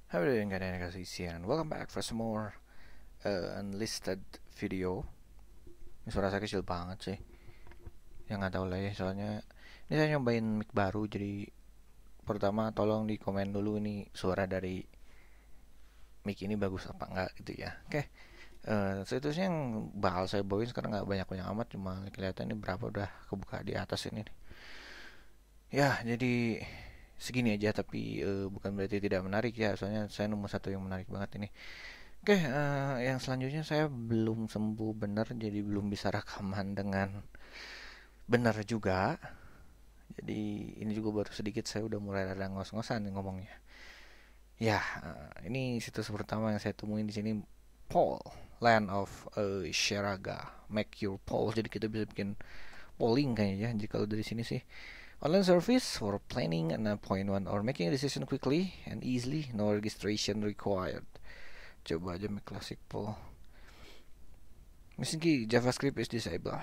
How are you doing guys? And welcome back for some more unlisted video. Ini suara saya kecil banget sih. Yang nggak tahu lah ya, soalnya ini saya nyobain mic baru. Jadi pertama tolong di komen dulu nih suara dari mic ini bagus apa enggak gitu ya. Oke. Seterusnya yang bakal saya bawain sekarang nggak banyak-banyak amat, cuma kelihatan ini berapa udah kebuka di atas ini nih. Ya, jadi segini aja tapi bukan berarti tidak menarik ya, soalnya saya nemu satu yang menarik banget ini. Oke, yang selanjutnya saya belum sembuh benar, jadi belum bisa rekaman dengan benar juga. Jadi ini juga baru sedikit saya udah mulai ada ngos-ngosan nih ngomongnya. Ya, ini situs pertama yang saya temuin di sini, poll, Land of Sharaga, make your poll. Jadi kita bisa bikin polling kayaknya ya. Jadi kalau dari sini sih, online service for planning an appointment or making a decision quickly and easily, no registration required. Coba aja make classic poll. Meski JavaScript is disabled.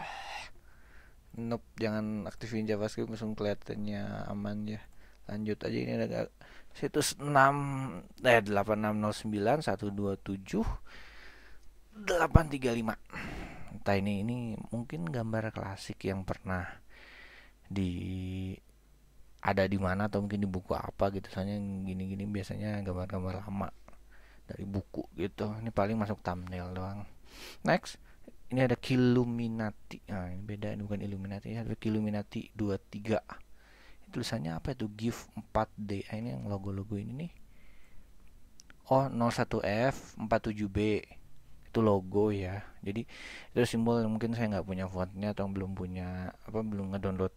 Nope, jangan aktifin JavaScript langsung kelihatannya aman ya. Lanjut aja, ini ada situs 86 127 835. Entah ini mungkin gambar klasik yang pernah di ada di mana atau mungkin di buku apa gitu. Soalnya gini-gini biasanya gambar-gambar lama dari buku gitu. Ini paling masuk thumbnail doang. Next, ini ada Killuminati. Nah, ini beda, ini bukan Illuminati ya, ada Killuminati 23. Tulisannya apa itu? GIF 4D. Ini yang logo-logo ini nih. Oh, 01F 47B. Itu logo ya. Jadi itu simbol yang mungkin saya nggak punya fontnya atau belum punya belum ngedownload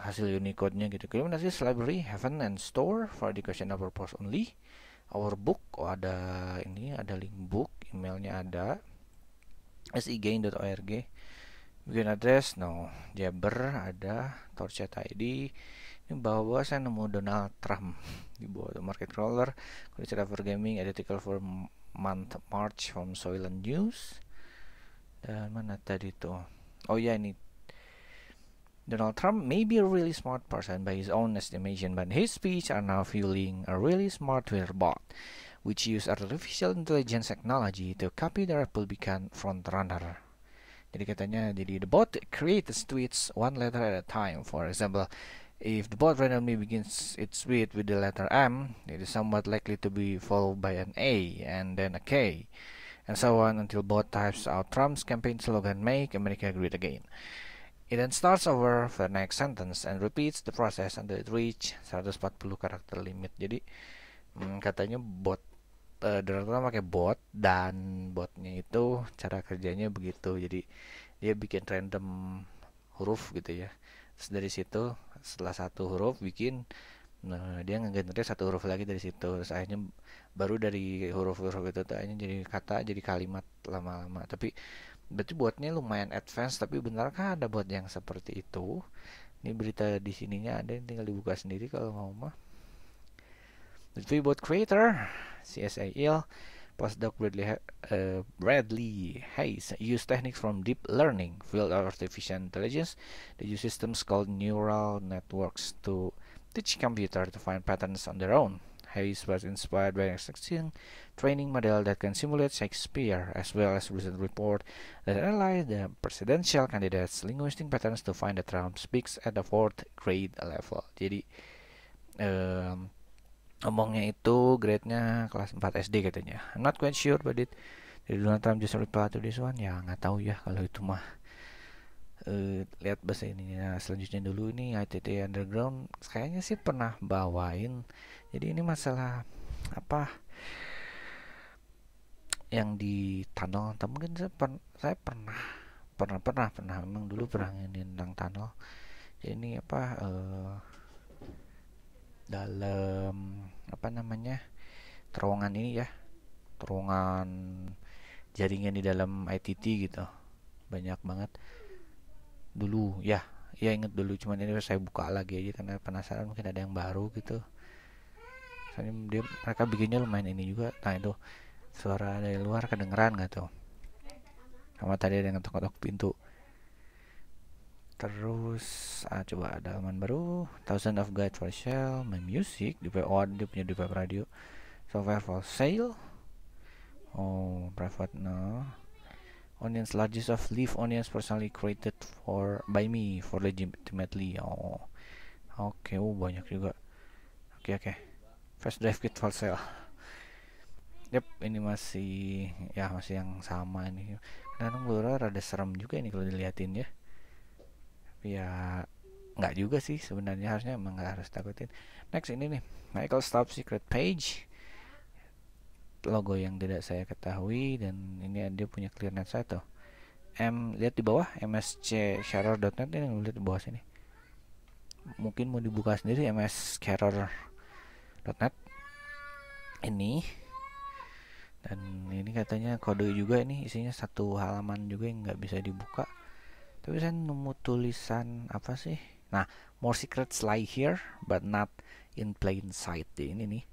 hasil Unicode-nya gitu. Killuminati Library, Heaven and Store for educational purpose only. Our book, ada ini, ada link book, emailnya ada segain.org. Bikin address, no. Jabber ada, Torchat ID. Ini bawah saya nemu Donald Trump di bawah market crawler. Culture for gaming, article for month March from Soylent News. Dan mana tadi tuh? Oh ya, ini Donald Trump may be a really smart person by his own estimation, but his speech are now fueling a really smart Twitter bot, which use artificial intelligence technology to copy the Republican frontrunner. Jadi katanya, jadi the bot creates tweets one letter at a time. For example, if the bot randomly begins its tweet with the letter M, it is somewhat likely to be followed by an A and then a K, and so on until bot types out Trump's campaign slogan, "Make America Great Again." It then starts over for the next sentence and repeats the process until it reach 140 karakter limit. Jadi katanya bot Donald Trump pakai bot, dan botnya itu cara kerjanya begitu. Jadi dia bikin random huruf gitu ya. Terus dari situ setelah satu huruf bikin, nah dia ngegenerate satu huruf lagi dari situ. Terus akhirnya baru dari huruf-huruf itu akhirnya jadi kata, jadi kalimat lama-lama. Tapi berarti botnya lumayan advance. Tapi benarkah ada bot yang seperti itu? Ini berita di sininya ada, tinggal dibuka sendiri kalau mau mah. The VBot creator, CSAIL, postdoc Bradley Hayes used techniques from deep learning, field of artificial intelligence. They use systems called neural networks to teach computers to find patterns on their own. Hayes was inspired by an existing training model that can simulate Shakespeare, as well as recent report that analyzed the presidential candidates' linguistic patterns to find that Trump speaks at the 4th grade level. Jadi ngomongnya itu grade-nya kelas 4 SD katanya. I'm not quite sure but it dari Donald Trump just reply to this one. Ya nggak tahu ya kalau itu mah. Lihat bahasa ininya selanjutnya dulu. Ini ITT Underground kayaknya sih pernah bawain. Jadi ini masalah apa yang di tunnel. Mungkin saya pernah memang dulu pernah nginin tentang tunnel. Jadi ini dalam terowongan ini ya, terowongan jaringan di dalam ITT gitu, banyak banget dulu ya. Inget dulu, cuman ini saya buka lagi aja karena penasaran, mungkin ada yang baru gitu. Soalnya mereka bikinnya lumayan ini juga. Nah itu suara dari luar kedengeran nggak tuh? Sama tadi ada yang ngetok-ngetok pintu. Terus coba ada halaman baru, Thousand of Guide for Shell, My Music, dia punya device radio. Software for sale. Oh, private no. Onions, largest of leaf onions personally created by me for legitimately. Oh, oke. Oh, banyak juga. Oke. Flash drive kit for sale. Yep, ini masih yang sama ini. Kadang blur rada serem juga ini kalau diliatin ya. Tapi ya nggak juga sih sebenarnya, harusnya emang nggak harus takutin. Next ini nih, Michael Stop secret page. Logo yang tidak saya ketahui, dan ini dia punya clearnet saya tuh. Lihat di bawah mscsharer.net ini, lihat di bawah sini. Mungkin mau dibuka sendiri mscarer.net ini. Dan ini katanya kode juga, ini isinya satu halaman juga yang nggak bisa dibuka. Tapi saya nemu tulisan apa sih? Nah, more secrets lie here but not in plain sight. Ini nih.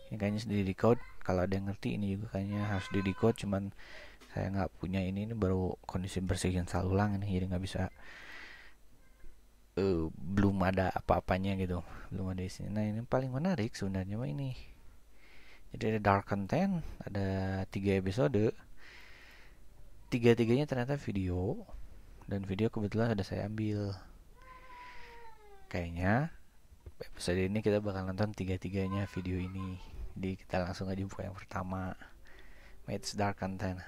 Ini kayaknya di decode. Kalau ada yang ngerti ini juga kayaknya harus di decode, cuman saya nggak punya ini baru kondisi bersihin selalu ulang ini, jadi nggak bisa. Belum ada apa-apanya gitu, belum ada isinya. Nah, ini paling menarik sebenarnya mah ini. Jadi ada dark content, ada 3 episode. Tiga-tiganya ternyata video, dan video kebetulan ada saya ambil. Kayaknya episode ini kita bakal nonton tiga-tiganya video ini. Jadi kita langsung aja buka yang pertama. It's dark content.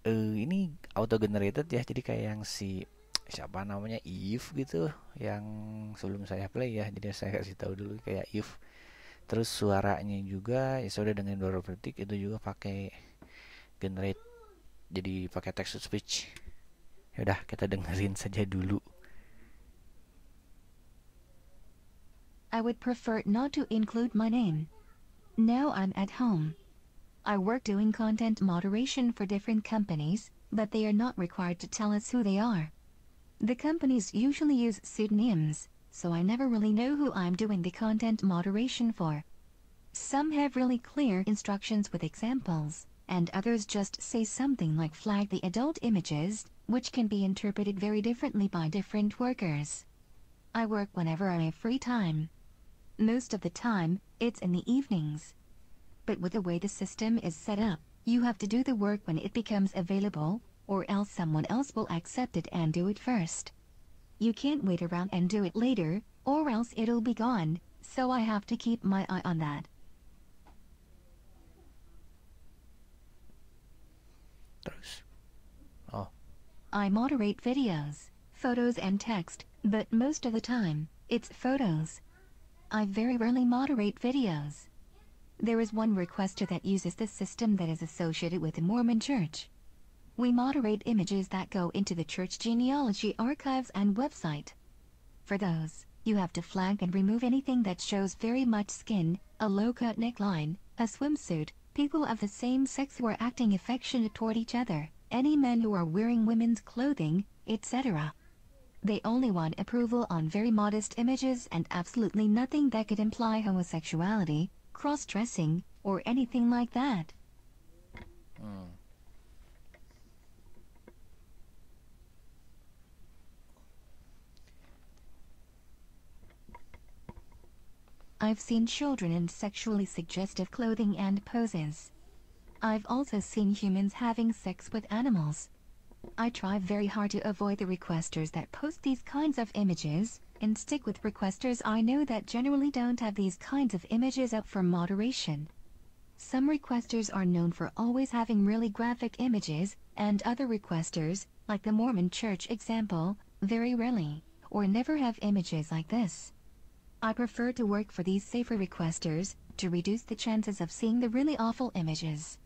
Ini auto generated ya, jadi kayak yang siapa namanya If gitu, yang sebelum saya play ya, jadi saya kasih tahu dulu kayak If. Terus suaranya juga ya sudah dengan 2 detik itu juga pakai generate, jadi pakai text to speech. Yaudah, kita dengerin saja dulu. I would prefer not to include my name. Now I'm at home. I work doing content moderation for different companies, but they are not required to tell us who they are. The companies usually use pseudonyms, so I never really know who I'm doing the content moderation for. Some have really clear instructions with examples, and others just say something like flag the adult images, which can be interpreted very differently by different workers. I work whenever I have free time. Most of the time, it's in the evenings. But with the way the system is set up, you have to do the work when it becomes available, or else someone else will accept it and do it first. You can't wait around and do it later, or else it'll be gone, so I have to keep my eye on that. I moderate videos, photos and text, but most of the time, it's photos. I very rarely moderate videos. There is one requester that uses the system that is associated with the Mormon Church. We moderate images that go into the church genealogy archives and website. For those, you have to flag and remove anything that shows very much skin, a low-cut neckline, a swimsuit, people of the same sex who are acting affectionate toward each other, any men who are wearing women's clothing, etc. They only want approval on very modest images and absolutely nothing that could imply homosexuality, cross-dressing, or anything like that. I've seen children in sexually suggestive clothing and poses. I've also seen humans having sex with animals. I try very hard to avoid the requesters that post these kinds of images, and stick with requesters I know that generally don't have these kinds of images up for moderation. Some requesters are known for always having really graphic images, and other requesters, like the Mormon Church example, very rarely, or never have images like this. I prefer to work for these safer requesters, to reduce the chances of seeing the really awful images.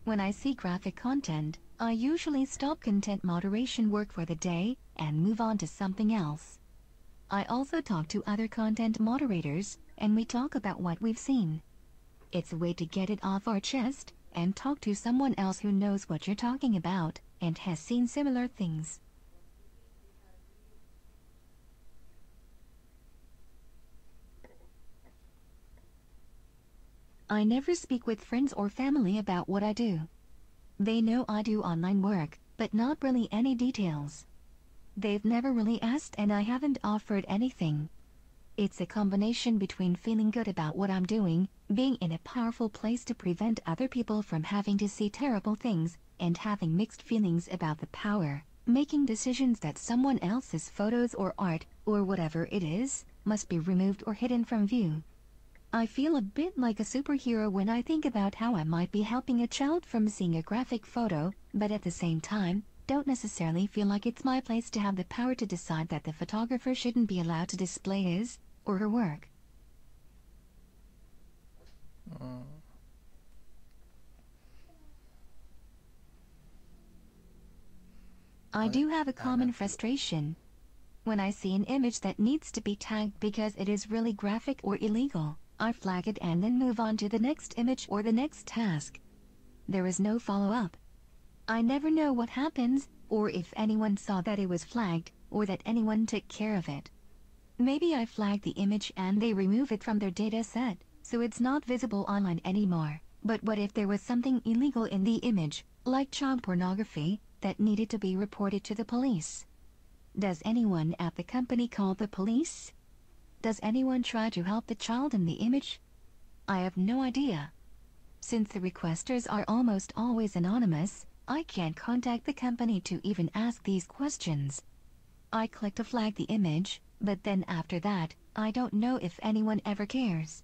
When I see graphic content, I usually stop content moderation work for the day, and move on to something else. I also talk to other content moderators, and we talk about what we've seen. It's a way to get it off our chest, and talk to someone else who knows what you're talking about, and has seen similar things. I never speak with friends or family about what I do. They know I do online work, but not really any details. They've never really asked and I haven't offered anything. It's a combination between feeling good about what I'm doing, being in a powerful place to prevent other people from having to see terrible things, and having mixed feelings about the power, making decisions that someone else's photos or art, or whatever it is, must be removed or hidden from view. I feel a bit like a superhero when I think about how I might be helping a child from seeing a graphic photo, but at the same time, don't necessarily feel like it's my place to have the power to decide that the photographer shouldn't be allowed to display his or her work. I do have a common frustration. When I see an image that needs to be tagged because it is really graphic or illegal, I flag it and then move on to the next image or the next task. There is no follow-up. I never know what happens, or if anyone saw that it was flagged, or that anyone took care of it. Maybe I flag the image and they remove it from their data set, so it's not visible online anymore. But what if there was something illegal in the image, like child pornography, that needed to be reported to the police? Does anyone at the company call the police? Does anyone try to help the child in the image? I have no idea. Since the requesters are almost always anonymous, I can't contact the company to even ask these questions. I click to flag the image, but then after that, I don't know if anyone ever cares.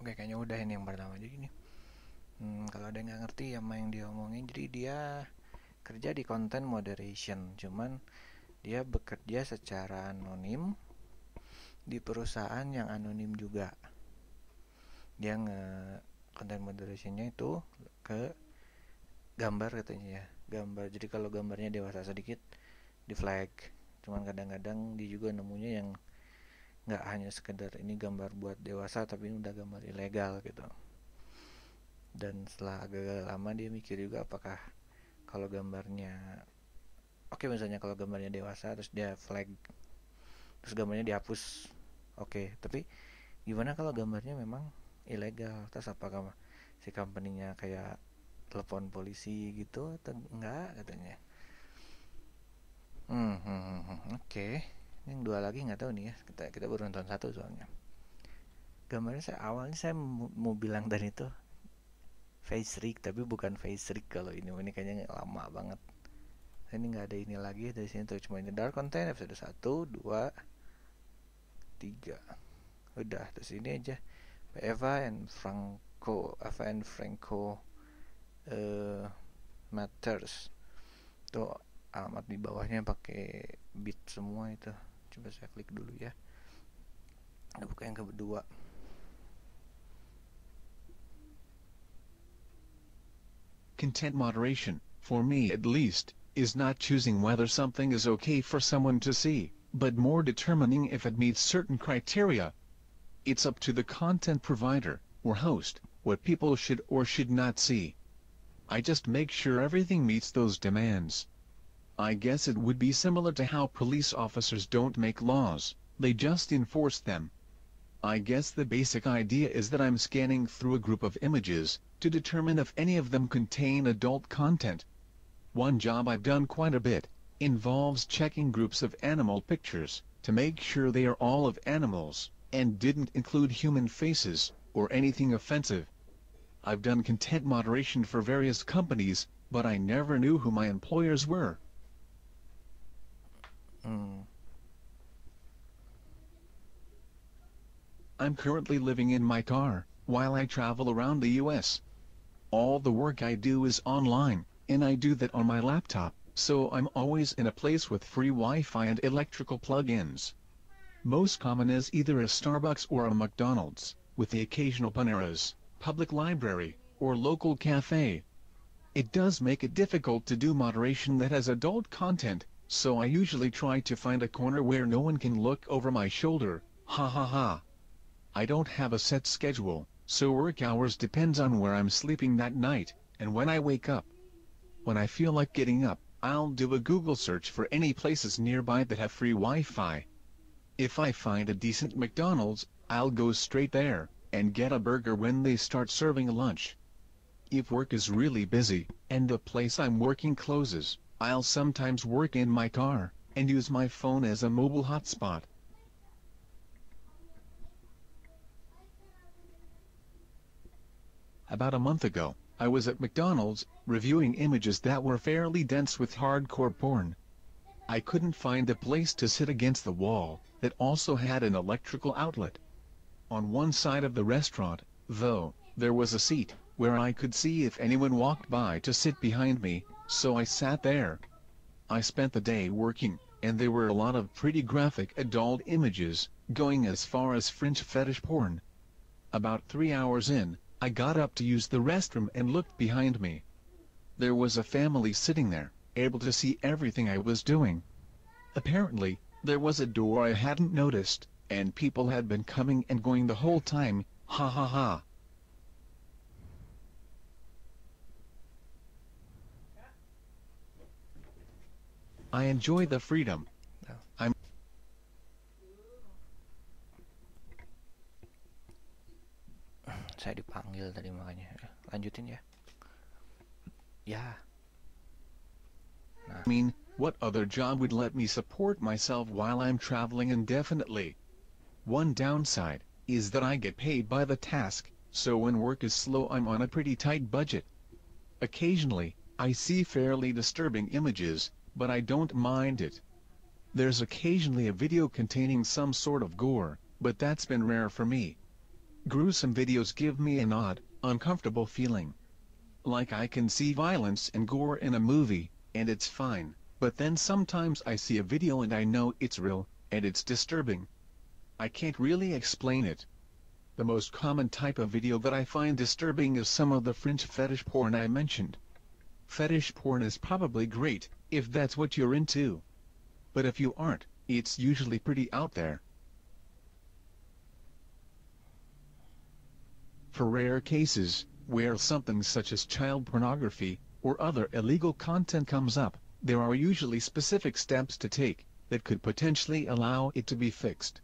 Oke, kayaknya udah ini yang pertama. Jadi gini, kalau ada yang nggak ngerti sama yang dia omongin, jadi dia kerja di content moderation, cuman dia bekerja secara anonim di perusahaan yang anonim juga. Dia content moderationnya itu ke gambar katanya ya, gambar. Jadi kalau gambarnya dewasa sedikit di flag, cuman kadang-kadang dia juga nemunya yang nggak hanya sekedar ini gambar buat dewasa, tapi ini udah gambar ilegal gitu. Dan setelah agak lama dia mikir juga apakah kalau gambarnya oke, misalnya kalau gambarnya dewasa terus dia flag, terus gambarnya dihapus, oke, tapi gimana kalau gambarnya memang ilegal? Terus apakah si company-nya kayak telepon polisi gitu atau enggak katanya? Oke. Yang dua lagi nggak tahu nih ya, kita baru nonton satu soalnya. Gambarnya awalnya saya mau bilang tadi itu face rig, tapi bukan face rig. Kalau ini kayaknya lama banget. Ini nggak ada ini lagi dari sini tuh, cuma ini dark content episode 1, 2, 3. Udah, terus ini aja Eva and Franco Matters. Tuh alamat di bawahnya pakai bit semua itu. Coba saya klik dulu ya. Ada buka yang kedua. Content moderation, for me at least, is not choosing whether something is okay for someone to see, but more determining if it meets certain criteria. It's up to the content provider, or host, what people should or should not see. I just make sure everything meets those demands. I guess it would be similar to how police officers don't make laws, they just enforce them. I guess the basic idea is that I'm scanning through a group of images, to determine if any of them contain adult content. One job I've done quite a bit, involves checking groups of animal pictures, to make sure they are all of animals, and didn't include human faces, or anything offensive. I've done content moderation for various companies, but I never knew who my employers were. I'm currently living in my car, while I travel around the US. All the work I do is online, and I do that on my laptop, so I'm always in a place with free Wi-Fi and electrical plug-ins. Most common is either a Starbucks or a McDonald's, with the occasional Panera's, public library, or local cafe. It does make it difficult to do moderation that has adult content, so I usually try to find a corner where no one can look over my shoulder, ha ha ha. I don't have a set schedule, so work hours depends on where I'm sleeping that night, and when I wake up. When I feel like getting up, I'll do a Google search for any places nearby that have free Wi-Fi. If I find a decent McDonald's, I'll go straight there, and get a burger when they start serving lunch. If work is really busy, and the place I'm working closes, I'll sometimes work in my car, and use my phone as a mobile hotspot. About a month ago, I was at McDonald's, reviewing images that were fairly dense with hardcore porn. I couldn't find a place to sit against the wall, that also had an electrical outlet. On one side of the restaurant, though, there was a seat, where I could see if anyone walked by to sit behind me, so I sat there. I spent the day working, and there were a lot of pretty graphic adult images, going as far as French fetish porn. About 3 hours in, I got up to use the restroom and looked behind me. There was a family sitting there, able to see everything I was doing. Apparently, there was a door I hadn't noticed, and people had been coming and going the whole time, ha ha ha. I enjoy the freedom. I'm Saya dipanggil tadi makanya. Lanjutin ya. Ya. I mean, what other job would let me support myself while I'm traveling indefinitely? One downside is that I get paid by the task, so when work is slow I'm on a pretty tight budget. Occasionally, I see fairly disturbing images, but I don't mind it. There's occasionally a video containing some sort of gore, but that's been rare for me. Gruesome videos give me an odd, uncomfortable feeling. Like I can see violence and gore in a movie, and it's fine, but then sometimes I see a video and I know it's real, and it's disturbing. I can't really explain it. The most common type of video that I find disturbing is some of the French fetish porn I mentioned. Fetish porn is probably great, if that's what you're into. But if you aren't, it's usually pretty out there. For rare cases, where something such as child pornography, or other illegal content comes up, there are usually specific steps to take, that could potentially allow it to be fixed.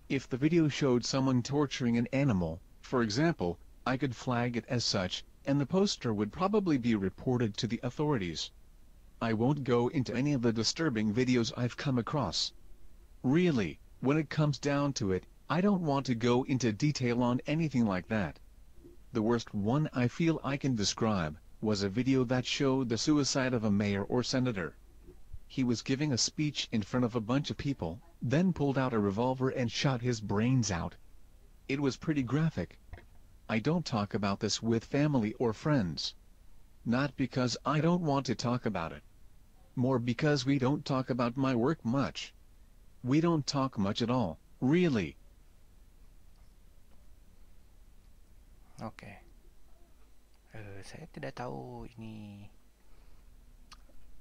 If the video showed someone torturing an animal, for example, I could flag it as such, and the poster would probably be reported to the authorities. I won't go into any of the disturbing videos I've come across. Really, when it comes down to it, I don't want to go into detail on anything like that. The worst one I feel I can describe was a video that showed the suicide of a mayor or senator. He was giving a speech in front of a bunch of people, then pulled out a revolver and shot his brains out. It was pretty graphic. I don't talk about this with family or friends. Not because I don't want to talk about it. More because we don't talk about my work much. We don't talk much at all, really. Oke. Saya tidak tahu ini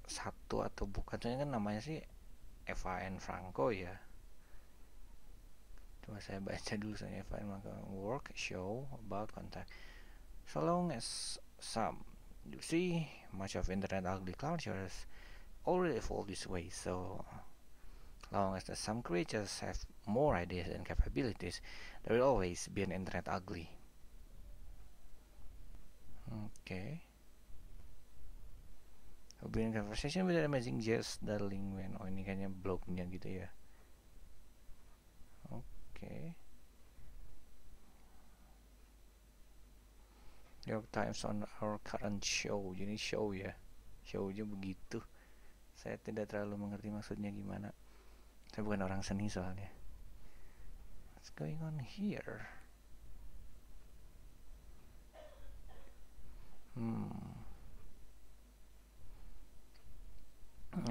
satu atau bukan. Soalnya kan namanya sih Eva N. Franco ya. Coba saya baca dulu soalnya Eva N. Franco work show about contact. So long as some you see much of internet ugly culture has already evolved this way. So long as some creatures have more ideas and capabilities, there will always be an internet ugly. Okay. Open conversation with an amazing Jess Darling Man. Oh ini kayaknya blognya gitu ya. Okay. Your times on our current show. Jadi show ya. Shownya begitu. Saya tidak terlalu mengerti maksudnya gimana. Saya bukan orang seni soalnya. What's going on here?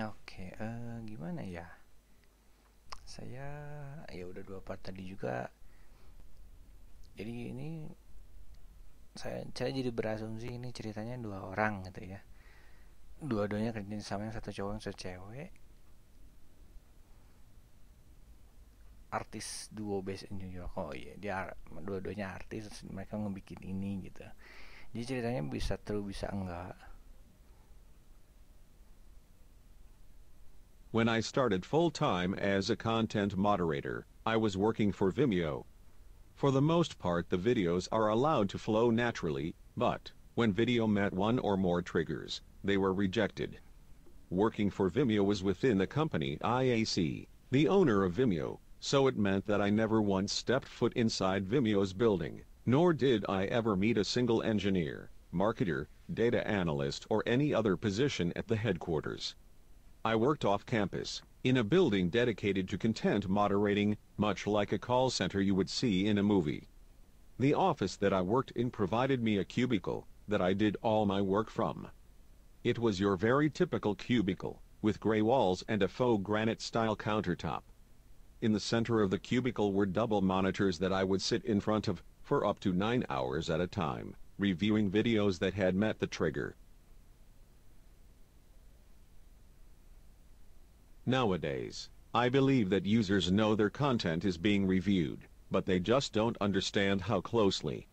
Oke, gimana ya? Saya ya udah 2 part tadi juga. Jadi ini saya jadi berasumsi ini ceritanya 2 orang gitu ya. Dua-duanya kerjaan sama, yang satu cowok yang satu cewek. Artis duo based in New York. Oh iya, dia dua-duanya artis, mereka ngebikin ini gitu. Jadi ceritanya bisa true bisa enggak. When I started full-time as a content moderator, I was working for Vimeo. For the most part the videos are allowed to flow naturally, but When video met one or more triggers, they were rejected. Working for Vimeo was within the company IAC, the owner of Vimeo, so it meant that I never once stepped foot inside Vimeo's building, nor did I ever meet a single engineer, marketer, data analyst or any other position at the headquarters. I worked off campus, in a building dedicated to content moderating, much like a call center you would see in a movie. The office that I worked in provided me a cubicle that I did all my work from. It was your very typical cubicle, with gray walls and a faux granite-style countertop. In the center of the cubicle were double monitors that I would sit in front of, for up to 9 hours at a time, reviewing videos that had met the trigger. Nowadays, I believe that users know their content is being reviewed, but they just don't understand how closely.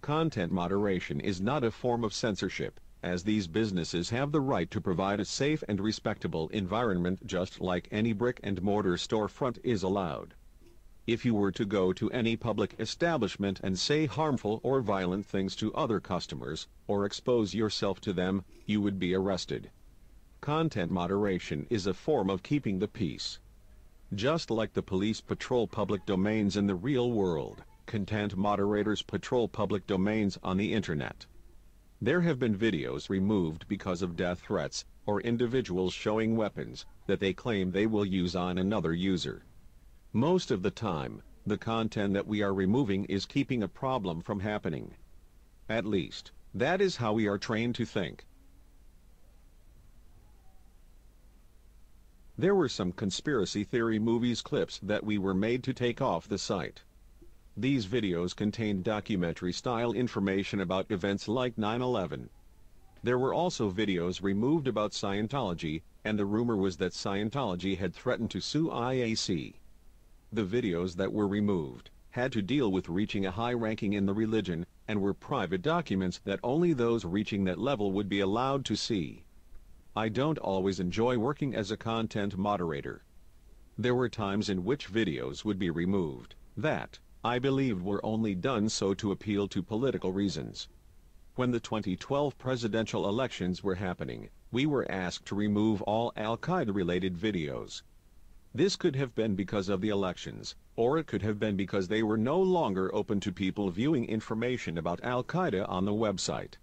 Content moderation is not a form of censorship, as these businesses have the right to provide a safe and respectable environment just like any brick-and-mortar storefront is allowed. If you were to go to any public establishment and say harmful or violent things to other customers, or expose yourself to them, you would be arrested. Content moderation is a form of keeping the peace. Just like the police patrol public domains in the real world, content moderators patrol public domains on the internet. There have been videos removed because of death threats, or individuals showing weapons that they claim they will use on another user. Most of the time, the content that we are removing is keeping a problem from happening. At least, that is how we are trained to think. There were some conspiracy theory movies clips that we were made to take off the site. These videos contained documentary-style information about events like 9/11. There were also videos removed about Scientology, and the rumor was that Scientology had threatened to sue IAC. The videos that were removed had to deal with reaching a high ranking in the religion, and were private documents that only those reaching that level would be allowed to see. I don't always enjoy working as a content moderator. There were times in which videos would be removed that I believed were only done so to appeal to political reasons. When the 2012 presidential elections were happening, we were asked to remove all Al-Qaeda-related videos. This could have been because of the elections, or it could have been because they were no longer open to people viewing information about Al-Qaeda on the website.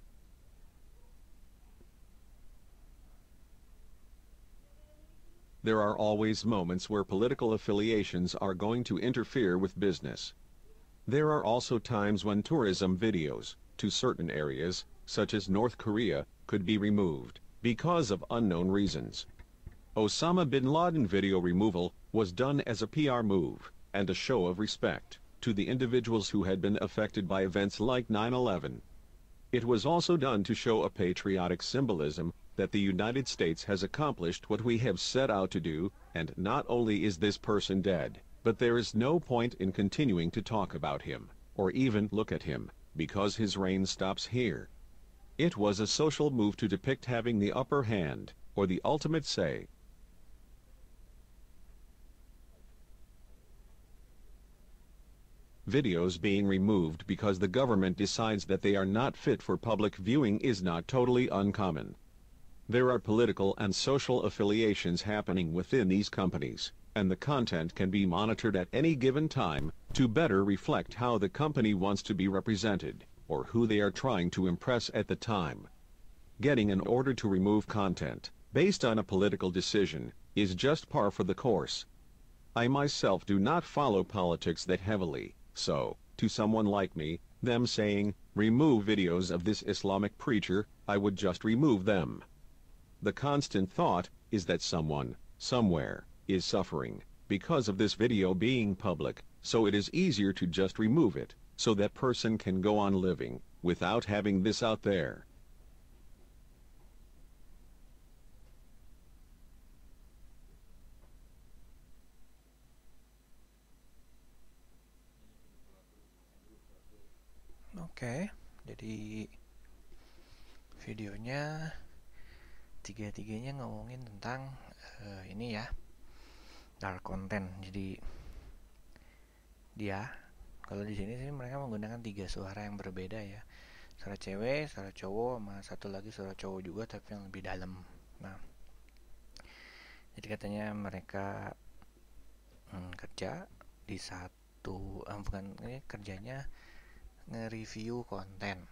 There are always moments where political affiliations are going to interfere with business. There are also times when tourism videos to certain areas, such as North Korea, could be removed because of unknown reasons. Osama bin Laden video removal was done as a PR move and a show of respect to the individuals who had been affected by events like 9/11. It was also done to show a patriotic symbolism that the United States has accomplished what we have set out to do, and not only is this person dead, but there is no point in continuing to talk about him, or even look at him, because his reign stops here. It was a social move to depict having the upper hand, or the ultimate say. Videos being removed because the government decides that they are not fit for public viewing is not totally uncommon. There are political and social affiliations happening within these companies, and the content can be monitored at any given time to better reflect how the company wants to be represented, or who they are trying to impress at the time. Getting an order to remove content, based on a political decision, is just par for the course. I myself do not follow politics that heavily, so, to someone like me, them saying, remove videos of this Islamic preacher, I would just remove them. The constant thought is that someone, somewhere, is suffering because of this video being public, so it is easier to just remove it, so that person can go on living, without having this out there. Oke, jadi videonya tiga-tiganya ngomongin tentang ini ya, dark content. Jadi dia kalau di sini sih mereka menggunakan 3 suara yang berbeda ya. suara cewek, suara cowok, sama satu lagi suara cowok juga tapi yang lebih dalam. Nah, jadi katanya mereka kerja di satu bukan ini kerjanya nge-review konten.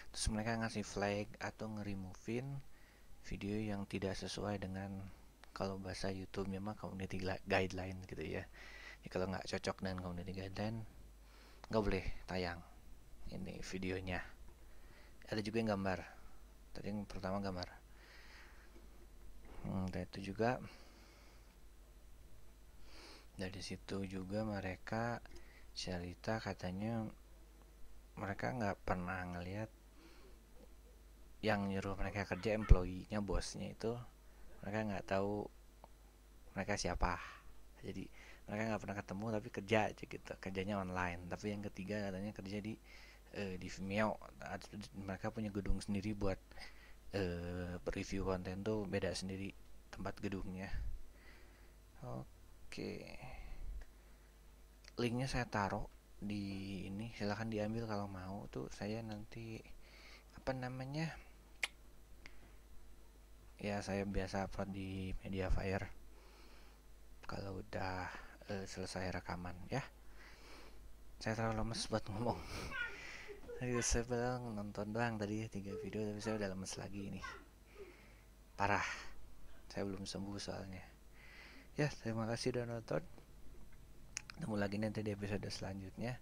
Terus mereka ngasih flag atau nge-removein video yang tidak sesuai dengan, kalau bahasa YouTube memang community guideline gitu ya. Jadi kalau nggak cocok dengan community guideline nggak boleh tayang ini videonya. Ada juga yang gambar. Tadi yang pertama gambar. Dan itu juga dari situ juga mereka cerita katanya mereka nggak pernah ngelihat yang nyuruh mereka kerja, employee-nya, bosnya itu mereka nggak tahu mereka siapa. Jadi mereka nggak pernah ketemu tapi kerja aja gitu, kerjanya online. Tapi yang ketiga katanya kerja di Vimeo. Mereka punya gedung sendiri buat review konten tuh, beda sendiri tempat gedungnya. Oke, linknya saya taruh di ini, silahkan diambil kalau mau. Tuh saya nanti ya saya biasa upload di Mediafire kalau udah selesai rekaman ya. Saya terlalu lemes buat ngomong. Saya bilang nonton doang tadi 3 video, tapi saya udah lemes lagi nih, parah. Saya belum sembuh soalnya. Ya, terima kasih udah nonton. Ketemu lagi nanti di episode selanjutnya.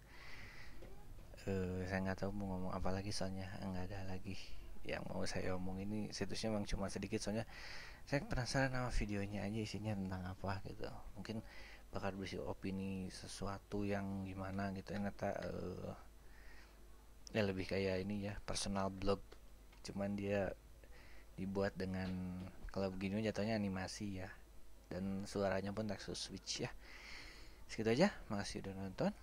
Saya nggak tahu mau ngomong apa lagi soalnya nggak ada lagi yang mau saya omong. Ini situsnya memang cuma sedikit soalnya saya penasaran sama videonya aja isinya tentang apa gitu. Mungkin bakal berisi opini sesuatu yang gimana gitu. Ternyata ya lebih kayak ini ya, personal blog, cuman dia dibuat dengan, kalau begini jatuhnya animasi ya, dan suaranya pun text to switch ya. Segitu aja, makasih udah nonton.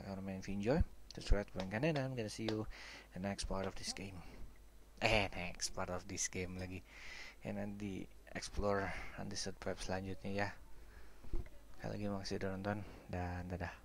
Kalau main enjoy, subscribe dan I'm gonna see you in the next part of this game. Next part of this game lagi. Ya nanti explore nanti subscribe selanjutnya ya. Sekali lagi makasih udah nonton dan dadah.